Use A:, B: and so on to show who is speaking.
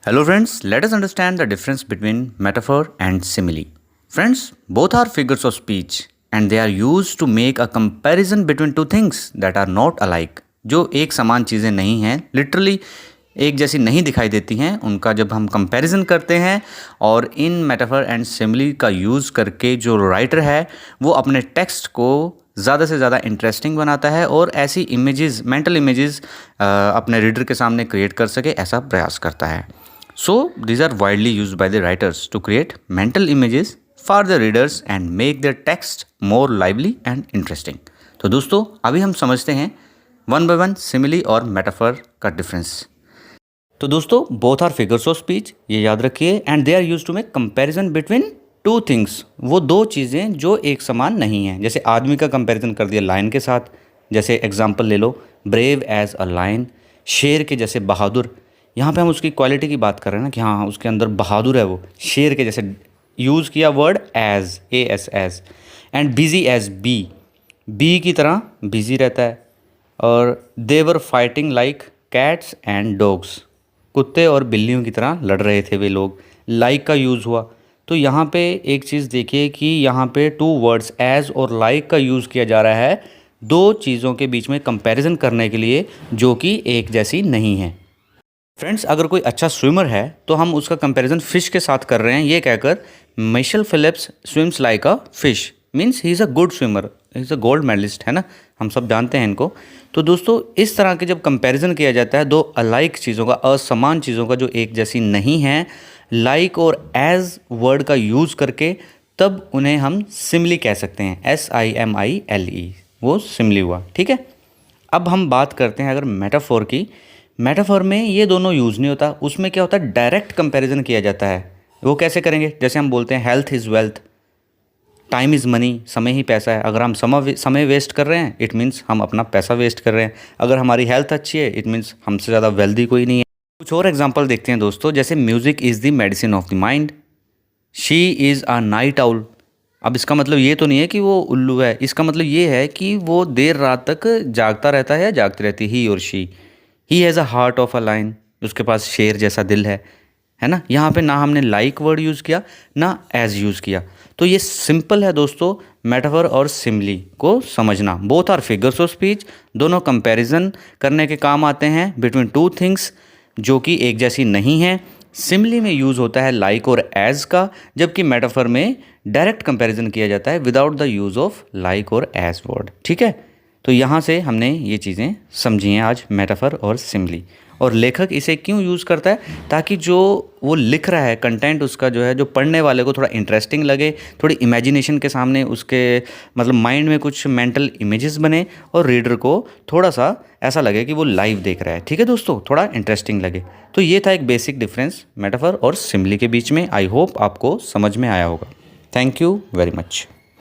A: Hello friends, let us understand the difference between metaphor and simile. Friends, both are figures of speech and they are used to make a comparison between two things that are not alike. जो एक समान चीज़ें नहीं हैं, literally एक जैसी नहीं दिखाई देती हैं, उनका जब हम कंपैरिजन करते हैं और इन मेटाफर एंड सिमिली का यूज़ करके जो राइटर है वो अपने टेक्स्ट को ज़्यादा से ज़्यादा इंटरेस्टिंग बनाता है और ऐसी इमेजेस, मेंटल इमेजेस अपने रीडर के सामने क्रिएट कर सके ऐसा प्रयास करता है. So these are widely used by the writers to create mental images for the readers and make their text more lively and interesting. तो दोस्तों अभी हम समझते हैं वन बाय वन सिमिली और मेटाफर का डिफरेंस. तो दोस्तों both are figures of speech, ये याद रखिए, and they are use to make comparison between two things. वो दो चीज़ें जो एक समान नहीं हैं. जैसे आदमी का कंपैरिजन कर दिया लायन के साथ. जैसे एग्जाम्पल ले लो, ब्रेव एज अ लायन, शेर के जैसे बहादुर. यहाँ पे हम उसकी क्वालिटी की बात कर रहे हैं ना कि हाँ उसके अंदर बहादुर है, वो शेर के जैसे. यूज़ किया word as, as. And busy as bee की तरह बिजी रहता है. और they were fighting like cats and dogs, कुत्ते और बिल्लियों की तरह लड़ रहे थे वे लोग. लाइक का यूज़ हुआ. तो यहाँ पे एक चीज़ देखिए कि यहाँ पे टू वर्ड्स एज और लाइक का यूज़ किया जा रहा है दो चीज़ों के बीच में कंपैरिजन करने के लिए जो कि एक जैसी नहीं है. फ्रेंड्स, अगर कोई अच्छा स्विमर है तो हम उसका कंपैरिजन फ़िश के साथ कर रहे हैं ये कहकर Michael Phelps swims like a fish, means he is a good swimmer, he is a gold medallist, है ना, हम सब जानते हैं इनको. तो दोस्तों इस तरह के जब कंपैरिजन किया जाता है दो अलाइक चीज़ों का, असमान चीज़ों का जो एक जैसी नहीं है, लाइक और एज वर्ड का यूज़ करके, तब उन्हें हम सिमिली कह सकते हैं. SIMILE, वो सिमिली हुआ. ठीक है. अब हम बात करते हैं अगर मेटाफोर की. मेटाफर में ये दोनों यूज़ नहीं होता. उसमें क्या होता है, डायरेक्ट कंपैरिजन किया जाता है. वो कैसे करेंगे, जैसे हम बोलते हैं health is wealth, time is money, समय ही पैसा है. अगर हम समय वेस्ट कर रहे हैं इट मीन्स हम अपना पैसा वेस्ट कर रहे हैं. अगर हमारी हेल्थ अच्छी है इट मीन्स हमसे ज़्यादा वेल्दी कोई नहीं है. कुछ और एग्जाम्पल देखते हैं दोस्तों. जैसे music is the medicine of the mind, she is a night owl. अब इसका मतलब ये तो नहीं है कि वो उल्लू है. इसका मतलब ये है कि वो देर रात तक जागता रहता है या जागती रहती है, ही और she. He has a heart of a lion, उसके पास शेर जैसा दिल है ना. यहाँ पे ना हमने लाइक वर्ड यूज़ किया ना एज यूज़ किया. तो ये सिंपल है दोस्तों मेटाफर और सिमिली को समझना. Both are figures of speech, दोनों कंपैरिजन करने के काम आते हैं बिटवीन टू थिंग्स जो कि एक जैसी नहीं है. सिमिली में यूज़ होता है लाइक और एज का, जबकि मेटाफर में डायरेक्ट कंपैरिजन किया जाता है without the use of like और एज वर्ड. ठीक है. तो यहाँ से हमने ये चीज़ें समझी हैं आज, मेटाफर और सिमिली. और लेखक इसे क्यों यूज़ करता है, ताकि जो वो लिख रहा है कंटेंट उसका जो है, जो पढ़ने वाले को थोड़ा इंटरेस्टिंग लगे, थोड़ी इमेजिनेशन के सामने उसके मतलब माइंड में कुछ मेंटल इमेजेस बने और रीडर को थोड़ा सा ऐसा लगे कि वो लाइव देख रहा है. ठीक है दोस्तों, थोड़ा इंटरेस्टिंग लगे. तो ये था एक बेसिक डिफरेंस मेटाफर और सिमिली के बीच में. आई होप आपको समझ में आया होगा. Thank you very much.